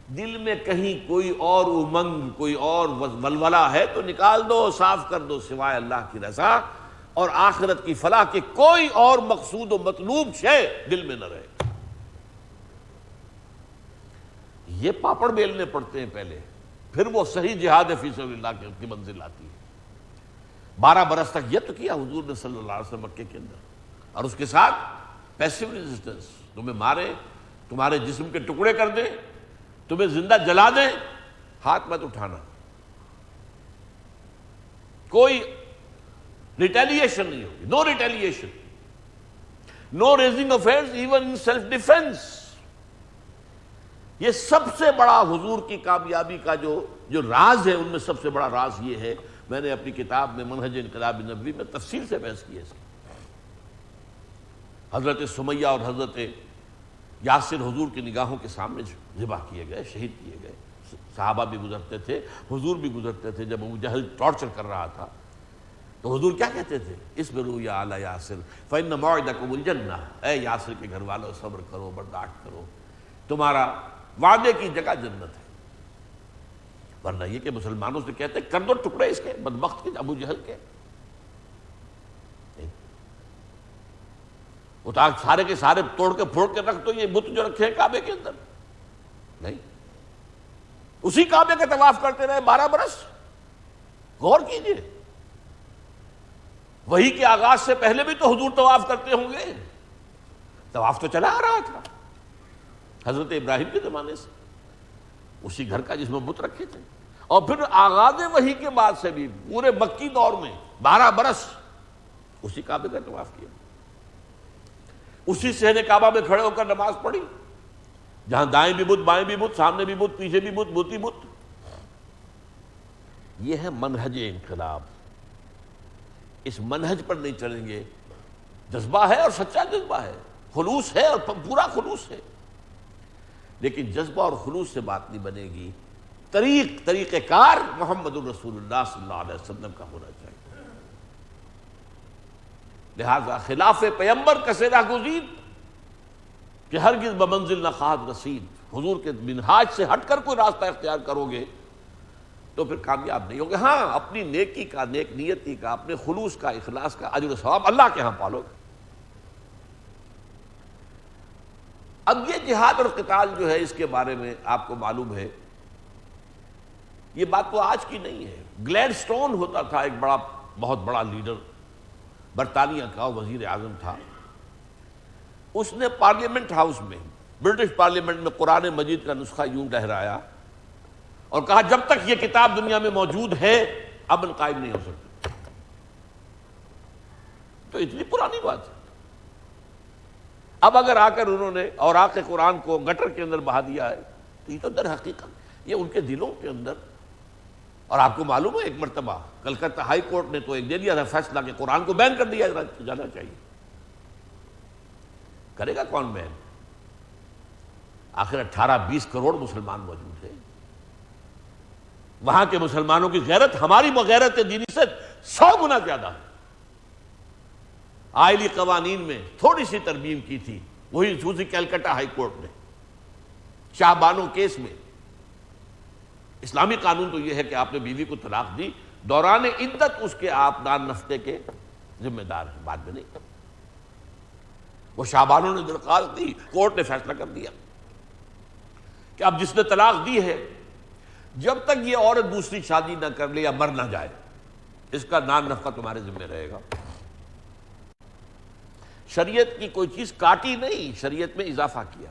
Speaker 1: دل میں کہیں کوئی اور امنگ، کوئی اور ولولہ ہے تو نکال دو، صاف کر دو، سوائے اللہ کی رضا اور آخرت کی فلاح کے کوئی اور مقصود و مطلوب شے دل میں نہ رہے۔ یہ پاپڑ بیلنے پڑتے ہیں پہلے، پھر وہ صحیح جہاد فی سبیل اللہ کی منزل آتی ہے۔ 12 برس تک یہ تو کیا حضور نے صلی اللہ علیہ وسلم مکے کے اندر، اور اس کے ساتھ پیسو ریزسٹنس، تمہیں مارے، تمہارے جسم کے ٹکڑے کر دیں، تمہیں زندہ جلا دیں، ہاتھ مت اٹھانا، کوئی ریٹیلیشن نہیں ہوگی، no retaliation, no raising of hands even in self defence. یہ سب سے بڑا حضور کی کامیابی کا جو راز ہے، ان میں سب سے بڑا راز یہ ہے، میں نے اپنی کتاب میں منہج انقلاب نبوی میں تفصیل سے بحث کی ہے اس کی۔ حضرت سمیہ اور حضرت یاسر حضور کی نگاہوں کے سامنے ذبح کیے گئے، شہید کیے گئے، صحابہ بھی گزرتے تھے، حضور بھی گزرتے تھے۔ جب ابو جہل ٹارچر کر رہا تھا تو حضور کیا کہتے تھے؟ اصبروا یا آل یاسر فإن موعدکم الجنہ، اے یاسر کے گھر والوں صبر کرو، برداشت کرو، تمہارا وعدے کی جگہ جنت ہے۔ ورنہ یہ کہ مسلمانوں سے کہتے کر دو ٹکڑے اس کے، بدبخت کے ابو جہل کے، اتار سارے کے سارے توڑ کے پھوڑ کے رکھ دو یہ بت جو رکھے ہیں کعبے کے اندر، نہیں، اسی کعبے کا طواف کرتے رہے 12 برس۔ غور کیجئے، وحی کے آغاز سے پہلے بھی تو حضور طواف کرتے ہوں گے، طواف تو چلا آ رہا تھا حضرت ابراہیم کے زمانے سے، اسی گھر کا جس میں بت رکھے تھے، اور پھر آغاز وحی کے بعد سے بھی پورے مکی دور میں 12 برس اسی کعبے کا طواف کیا، اسی صحن کعبہ میں کھڑے ہو کر نماز پڑھی، جہاں دائیں بھی بت، بائیں بھی بت، سامنے بھی بت، پیچھے بھی بت، بت ہی بت۔ یہ ہے منہج انقلاب۔ اس منہج پر نہیں چلیں گے، جذبہ ہے اور سچا جذبہ ہے، خلوص ہے اور پورا خلوص ہے، لیکن جذبہ اور خلوص سے بات نہیں بنے گی، طریقہ کار محمد الرسول اللہ صلی اللہ علیہ وسلم کا ہونا چاہیے۔ لہذا خلاف پیمبر کسے ناگزیر کہ ہرگز بمنزل نہ خواہد رسید، حضور کے منہاج سے ہٹ کر کوئی راستہ اختیار کرو گے تو پھر کامیاب نہیں ہوگے۔ ہاں، اپنی نیکی کا، نیک نیتی کا، اپنے خلوص کا، اخلاص کا اجر و ثواب اللہ کے ہاں پالو گے۔ اب یہ جہاد اور قتال جو ہے، اس کے بارے میں آپ کو معلوم ہے، یہ بات تو آج کی نہیں ہے۔ گلیڈ سٹون ہوتا تھا ایک بہت بڑا لیڈر، برطانیہ کا وزیر اعظم تھا، اس نے پارلیمنٹ ہاؤس میں، برٹش پارلیمنٹ میں قرآن مجید کا نسخہ یوں لہرایا اور کہا جب تک یہ کتاب دنیا میں موجود ہے امن قائم نہیں ہو سکتا۔ تو اتنی پرانی بات ہے۔ اب اگر آ کر انہوں نے اوراق قرآن کو گٹر کے اندر بہا دیا ہے تو یہ تو در حقیقت یہ ان کے دلوں کے اندر، اور آپ کو معلوم ہے ایک مرتبہ کلکتہ ہائی کورٹ نے تو ایک دے دیا تھا فیصلہ کہ قرآن کو بین کر دیا جانا چاہیے۔ کرے گا کون بین؟ آخر 18-20 کروڑ مسلمان موجود ہیں، وہاں کے مسلمانوں کی غیرت ہماری غیرت دینی سے 100 گنا زیادہ ہے۔ آئلی قوانین میں تھوڑی سی ترمیم کی تھی، وہی اسی کلکتہ ہائی کورٹ نے شاہ بانو کیس میں۔ اسلامی قانون تو یہ ہے کہ آپ نے بیوی کو طلاق دی، دوران عدت اس کے آپ نان نفقے کے ذمہ دار ہیں، بعد میں نہیں۔ وہ شاہ بانو نے درخواست دی، کورٹ نے فیصلہ کر دیا کہ اب جس نے طلاق دی ہے، جب تک یہ عورت دوسری شادی نہ کر لے یا مر نہ جائے، اس کا نان نفقہ تمہارے ذمہ رہے گا۔ شریعت کی کوئی چیز کاٹی نہیں، شریعت میں اضافہ کیا،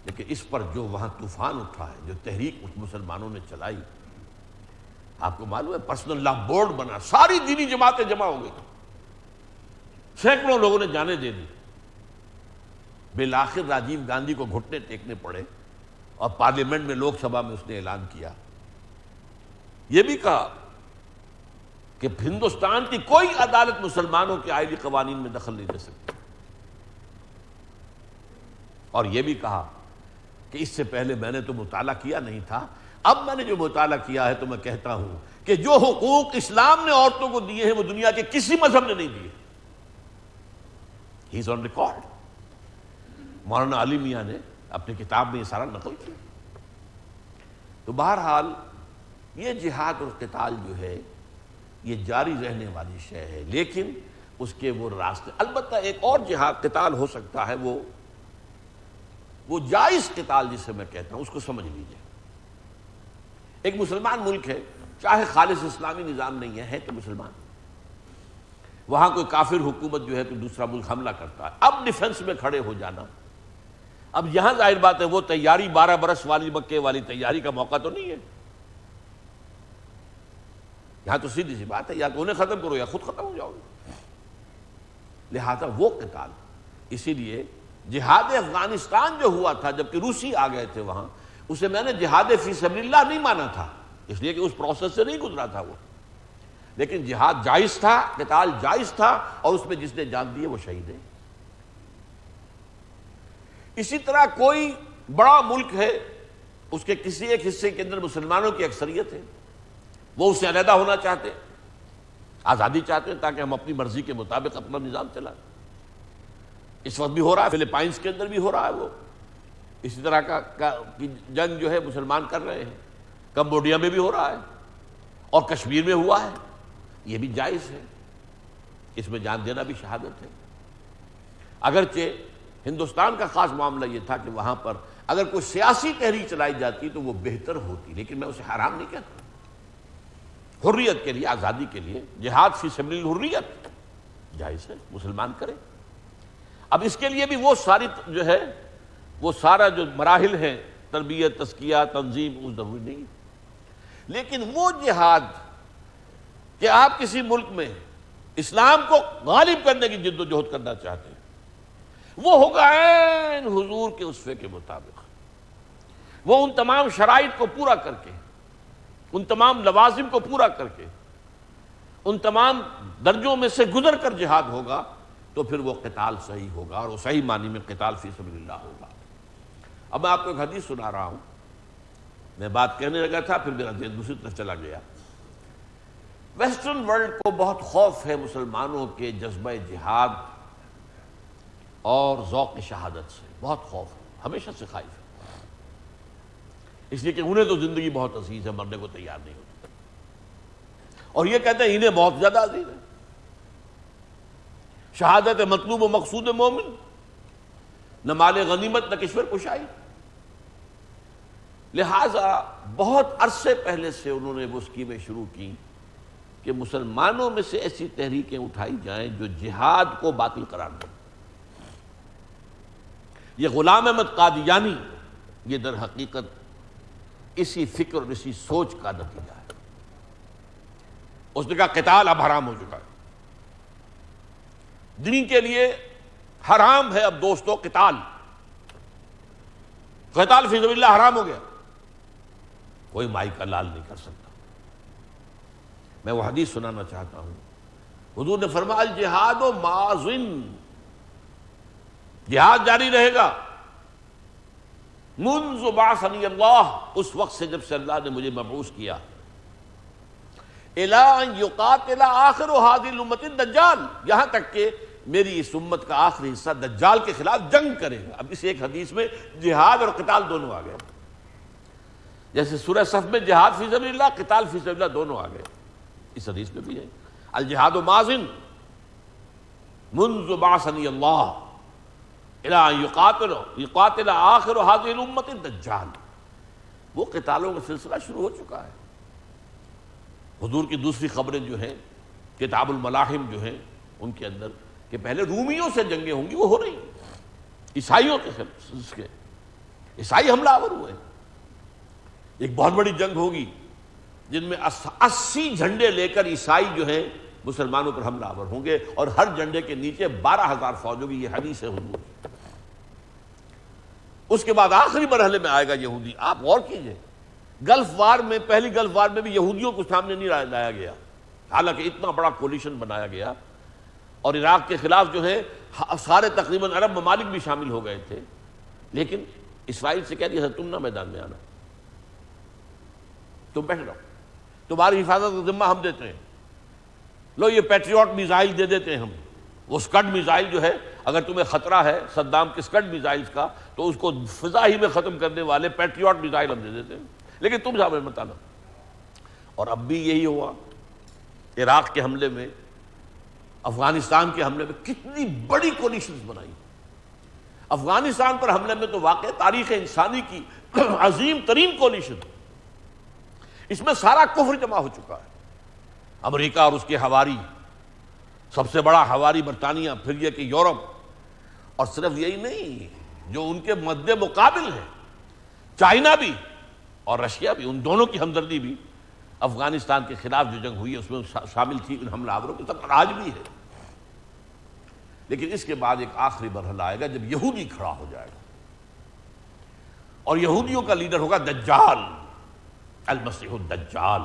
Speaker 1: لیکن اس پر جو وہاں طوفان اٹھا ہے، جو تحریک اس مسلمانوں نے چلائی، آپ کو معلوم ہے پرسنل لا بورڈ بنا، ساری دینی جماعتیں جمع ہو گئی، سینکڑوں لوگوں نے جانیں دے دی، بالآخر راجیو گاندھی کو گھٹنے ٹیکنے پڑے اور پارلیمنٹ میں، لوک سبھا میں اس نے اعلان کیا، یہ بھی کہا کہ ہندوستان کی کوئی عدالت مسلمانوں کے آئلی قوانین میں دخل نہیں دے سکتی، اور یہ بھی کہا کہ اس سے پہلے میں نے تو مطالعہ کیا نہیں تھا، اب میں نے جو مطالعہ کیا ہے تو میں کہتا ہوں کہ جو حقوق اسلام نے عورتوں کو دیے ہیں وہ دنیا کے کسی مذہب نے نہیں دیے۔ ہی از آن ریکارڈ۔ مولانا علی میاں نے اپنی کتاب میں یہ سارا نقل کیا۔ تو بہرحال یہ جہاد اور قتال جو ہے یہ جاری رہنے والی شے ہے، لیکن اس کے وہ راستے، البتہ ایک اور جہاد قتال ہو سکتا ہے، وہ جائز قتال جسے میں کہتا ہوں، اس کو سمجھ لیجئے۔ ایک مسلمان ملک ہے، چاہے خالص اسلامی نظام نہیں ہے تو مسلمان، وہاں کوئی کافر حکومت جو ہے تو دوسرا ملک حملہ کرتا ہے، اب ڈیفنس میں کھڑے ہو جانا، اب یہاں ظاہر بات ہے وہ تیاری 12 برس والی مکے والی تیاری کا موقع تو نہیں ہے، یہاں تو سیدھی سی بات ہے، یا تو انہیں ختم کرو یا خود ختم ہو جاؤ گے، لہذا وہ قتال۔ اسی لیے جہاد افغانستان جو ہوا تھا جبکہ روسی آ گئے تھے وہاں، اسے میں نے جہاد فی سبیل اللہ نہیں مانا تھا، اس لیے کہ اس پروسیس سے نہیں گزرا تھا وہ، لیکن جہاد جائز تھا، قتال جائز تھا، اور اس میں جس نے جان دی ہے وہ شہید ہے۔ اسی طرح کوئی بڑا ملک ہے، اس کے کسی ایک حصے کے اندر مسلمانوں کی اکثریت ہے، وہ اس سے علیحدہ ہونا چاہتے ہیں، آزادی چاہتے ہیں تاکہ ہم اپنی مرضی کے مطابق اپنا نظام چلائیں۔ اس وقت بھی ہو رہا ہے، فلپائنس کے اندر بھی ہو رہا ہے، وہ اسی طرح کی جنگ جو ہے مسلمان کر رہے ہیں، کمبوڈیا میں بھی ہو رہا ہے، اور کشمیر میں ہوا ہے، یہ بھی جائز ہے، اس میں جان دینا بھی شہادت ہے۔ اگرچہ ہندوستان کا خاص معاملہ یہ تھا کہ وہاں پر اگر کوئی سیاسی تحریک چلائی جاتی تو وہ بہتر ہوتی، لیکن میں اسے حرام نہیں کہتا، حریت کے لیے، آزادی کے لیے، جہاد فی سبیل الحریت جائز ہے، مسلمان کرے۔ اب اس کے لیے بھی وہ ساری جو ہے وہ سارا جو مراحل ہیں تربیت، تزکیہ، تنظیم، وہ ضروری نہیں، لیکن وہ جہاد کہ آپ کسی ملک میں اسلام کو غالب کرنے کی جد و جہد کرنا چاہتے ہیں، وہ ہوگا عین حضور کے اسوے کے مطابق، وہ ان تمام شرائط کو پورا کر کے، ان تمام لوازم کو پورا کر کے، ان تمام درجوں میں سے گزر کر جہاد ہوگا، تو پھر وہ قتال صحیح ہوگا، اور وہ صحیح معنی میں قتال فی سبیل اللہ ہوگا۔ اب میں آپ کو ایک حدیث سنا رہا ہوں، میں بات کہنے لگا تھا پھر میرا ذہن دوسری طرف چلا گیا۔ ویسٹرن ورلڈ کو بہت خوف ہے مسلمانوں کے جذبہ جہاد اور ذوق شہادت سے، بہت خوف ہے، ہمیشہ سے خائف ہے، اس لیے کہ انہیں تو زندگی بہت عزیز ہے، مرنے کو تیار نہیں ہوتے، اور یہ کہتے ہیں انہیں بہت زیادہ عزیز ہے۔ شہادت مطلوب و مقصود مومن، نہ مال غنیمت نہ کشور کشائی، لہٰذا بہت عرصے پہلے سے انہوں نے وہ اسکیمیں شروع کی کہ مسلمانوں میں سے ایسی تحریکیں اٹھائی جائیں جو جہاد کو باطل قرار دیں۔ یہ غلام احمد قادیانی یہ در حقیقت اسی فکر اور اسی سوچ کا نتیجہ ہے۔ اس نے کہا قتال اب حرام ہو چکا ہے، دین کے لیے حرام ہے اب دوستو قتال، قتال فی سبیل اللہ حرام ہو گیا، کوئی مائی کا لال نہیں کر سکتا۔ میں وہ حدیث سنانا چاہتا ہوں، حضور نے فرمایا الجہاد ماضٍ، جہاد جاری رہے گا منذ بعثنی اللہ، اس وقت سے جب سے اللہ نے مجھے مبعوث کیا، الی ان یقاتل آخر هذه الامة الدجال، یہاں تک کہ میری اس امت کا آخری حصہ دجال کے خلاف جنگ کرے گا۔ اب اس ایک حدیث میں جہاد اور قتال دونوں آ گئے، جیسے سورہ صف میں جہاد فی سبیل اللہ، قتال فی سبیل اللہ دونوں آ گئے، اس حدیث میں بھی ہے الجہاد ماضٍ منذ بعثنی اللہ الی ان یقاتل آخر هذه الامة الدجال، وہ قتالوں کا سلسلہ شروع ہو چکا ہے۔ حضور کی دوسری خبریں جو ہیں کتاب الملاحم جو ہیں ان کے اندر کہ پہلے رومیوں سے جنگیں ہوں گی، وہ ہو رہی ہیں، عیسائیوں کے عیسائی حملہ آور ہوئے، ایک بہت بڑی جنگ ہوگی جن میں 80 جھنڈے لے کر عیسائی جو ہیں مسلمانوں پر حملہ آور ہوں گے، اور ہر جھنڈے کے نیچے 12,000 فوج ہوگی، یہ حدیث ہے حضور۔ اس کے بعد آخری مرحلے میں آئے گا یہودی۔ آپ غور کیجئے، گلف وار میں، پہلی گلف وار میں بھی یہودیوں کو سامنے نہیں لایا گیا، حالانکہ اتنا بڑا کولیشن بنایا گیا، اور عراق کے خلاف جو ہے سارے تقریباً عرب ممالک بھی شامل ہو گئے تھے، لیکن اسرائیل سے کہہ دیا تم نہ میدان میں آنا، تم بیٹھ رہو، تمہاری حفاظت کا ذمہ ہم دیتے ہیں، لو یہ پیٹریوٹ میزائل دے دیتے ہیں ہم، وہ اسکڈ میزائل جو ہے اگر تمہیں خطرہ ہے صدام کے اسکڈ میزائلز کا تو اس کو فضا ہی میں ختم کرنے والے پیٹریوٹ میزائل ہم دے دیتے ہیں، لیکن تم سامنے مت آنا۔ اور اب بھی یہی ہوا، عراق کے حملے میں، افغانستان کے حملے میں کتنی بڑی کولیشنز بنائی، افغانستان پر حملے میں تو واقع تاریخ انسانی کی عظیم ترین کولیشن، اس میں سارا کفر جمع ہو چکا ہے، امریکہ اور اس کے حواری، سب سے بڑا حواری برطانیہ، پھر یہ کہ یورپ، اور صرف یہی نہیں، جو ان کے مد مقابل ہیں چائنا بھی اور رشیا بھی، ان دونوں کی ہمدردی بھی افغانستان کے خلاف جو جنگ ہوئی ہے اس میں شامل تھی ان حملہ آوروں کی، تک آج بھی ہے۔ لیکن اس کے بعد ایک آخری مرحلہ آئے گا جب یہودی کھڑا ہو جائے گا، اور یہودیوں کا لیڈر ہوگا دجال، المسیح الدجال،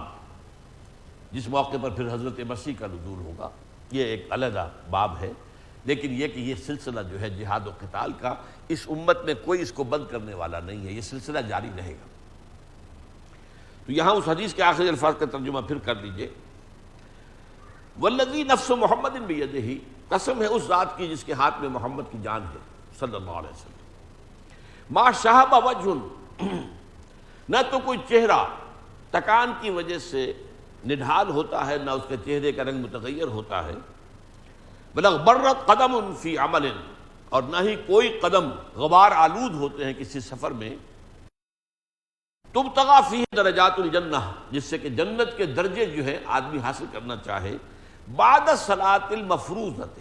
Speaker 1: جس موقع پر پھر حضرت مسیح کا نزول ہوگا۔ یہ ایک علیحدہ باب ہے، لیکن یہ کہ یہ سلسلہ جو ہے جہاد و قتال کا، اس امت میں کوئی اس کو بند کرنے والا نہیں ہے، یہ سلسلہ جاری رہے گا۔ تو یہاں اس حدیث کے آخری الفاظ کا ترجمہ پھر کر دیجئے، والذی نفس محمد بیدہ، قسم ہے اس ذات کی جس کے ہاتھ میں محمد کی جان ہے صلی اللہ علیہ وسلم، ما شہب وجہ، نہ تو کوئی چہرہ تکان کی وجہ سے نڈھال ہوتا ہے، نہ اس کے چہرے کا رنگ متغیر ہوتا ہے، بلغ برت قدم فی عمل، اور نہ ہی کوئی قدم غبار آلود ہوتے ہیں کسی سفر میں، تبتغى فیہ درجات الجنہ، جس سے کہ جنت کے درجے جو ہے آدمی حاصل کرنا چاہے، بعد الصلاۃ المفروضۃ،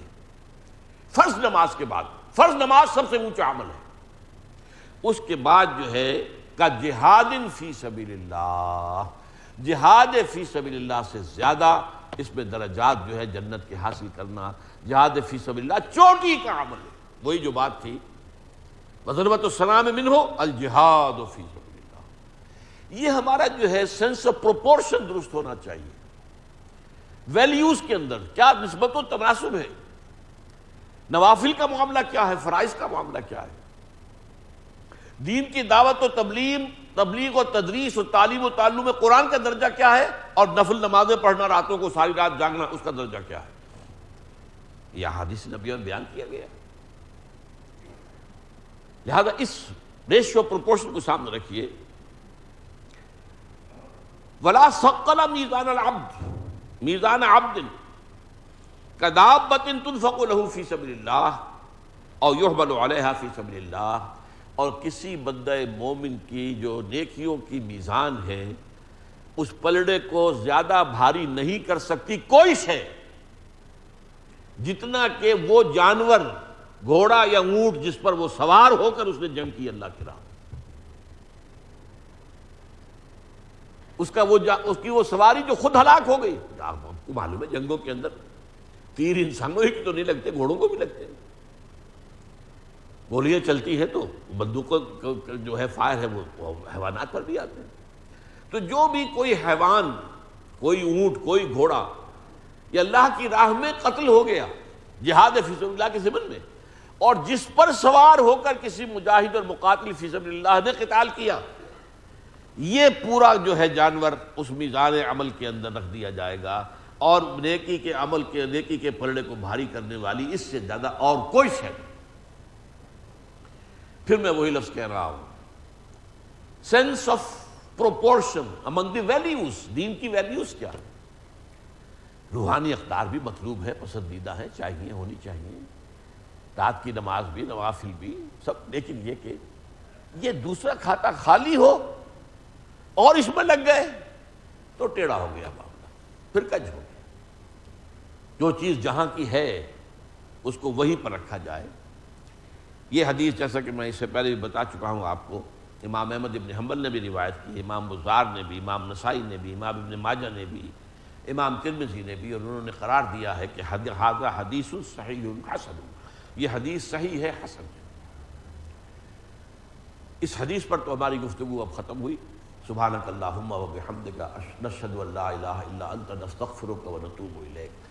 Speaker 1: فرض نماز کے بعد، فرض نماز سب سے اونچا عمل ہے، اس کے بعد جو ہے کا جہاد فی سبیل اللہ، جہاد فی سبیل اللہ سے زیادہ اس میں درجات جو ہے جنت کے حاصل کرنا، جہاد فی سبیل اللہ چوٹی کا عمل ہے۔ وہی جو بات تھی وَذَرْوَةُ السَّنَامِ مِنْهُ الْجِهَادُ فِي سَبِيلِ اللَّهِ۔ یہ ہمارا جو ہے سینس آف پروپورشن درست ہونا چاہیے، ویلیوز کے اندر کیا نسبت و تناسب ہے، نوافل کا معاملہ کیا ہے، فرائض کا معاملہ کیا ہے، دین کی دعوت و تبلیغ و تدریس و تعلیم و تعلم میں قرآن کا درجہ کیا ہے، اور نفل نمازیں پڑھنا، راتوں کو ساری رات جاگنا، اس کا درجہ کیا ہے، یہ احادیث نبی میں بیان کیا گیا۔ لہذا اس ریشیو پروپورشن کو سامنے رکھیے۔ وَلَا ثَقَّلَ مِيزَانَ الْعَبْدِ مِيزَانَ عَبْدٍ كَدَابَّةٍ تُنْفَقُ لَهُ فِي سَبِيلِ اللَّهِ أَوْ يُحْمَلُ عَلَيْهَا فِي سَبِيلِ اللَّهِ، اور کسی بندہ مومن کی جو نیکیوں کی میزان ہے اس پلڑے کو زیادہ بھاری نہیں کر سکتی کوئی شے، جتنا کہ وہ جانور، گھوڑا یا اونٹ جس پر وہ سوار ہو کر اس نے جنگ کی اللہ کی راہ میں، اس کی وہ سواری جو خود ہلاک ہو گئی۔ آپ کو معلوم ہے جنگوں کے اندر تیر انسانوں ہی تو نہیں لگتے، گھوڑوں کو بھی لگتے ہیں، گولیاں چلتی ہے تو بندوقوں جو ہے فائر ہے وہ حیوانات پر بھی آتے ہیں۔ تو جو بھی کوئی حیوان، کوئی اونٹ، کوئی گھوڑا یہ اللہ کی راہ میں قتل ہو گیا جہاد فی سبیل اللہ کے ضمن میں، اور جس پر سوار ہو کر کسی مجاہد اور مقاتل فی سبیل اللہ نے قتال کیا، یہ پورا جو ہے جانور اس میزان عمل کے اندر رکھ دیا جائے گا، اور نیکی کے عمل کے، نیکی کے پلڑے کو بھاری کرنے والی اس سے زیادہ اور کوئی شے نہیں۔ پھر میں وہی لفظ کہہ رہا ہوں، sense of proportion among the values, دین کی ویلیوز کیا ہے، روحانی اقدار بھی مطلوب ہے، پسندیدہ ہے، چاہیے، ہونی چاہیے، رات کی نماز بھی، نوافل بھی سب، لیکن یہ کہ یہ دوسرا کھاتا خالی ہو اور اس میں لگ گئے تو ٹیڑھا ہو گیا معاملہ، پھر کج ہو گیا۔ جو چیز جہاں کی ہے اس کو وہیں پر رکھا جائے۔ یہ حدیث جیسا کہ میں اس سے پہلے بھی بتا چکا ہوں آپ کو، امام احمد ابن حنبل نے بھی روایت کی، امام بزار نے بھی، امام نسائی نے بھی، امام ابن ماجہ نے بھی، امام ترمذی نے بھی، اور انہوں نے قرار دیا ہے کہ ھذا حدیث صحیح حسن، یہ حدیث صحیح ہے، حسن ہے۔ اس حدیث پر تو ہماری گفتگو اب ختم ہوئی۔ سبحانک اللہم و بحمدک، نشہد ان لا الہ الا انت، نستغفرک و نتوب الیک۔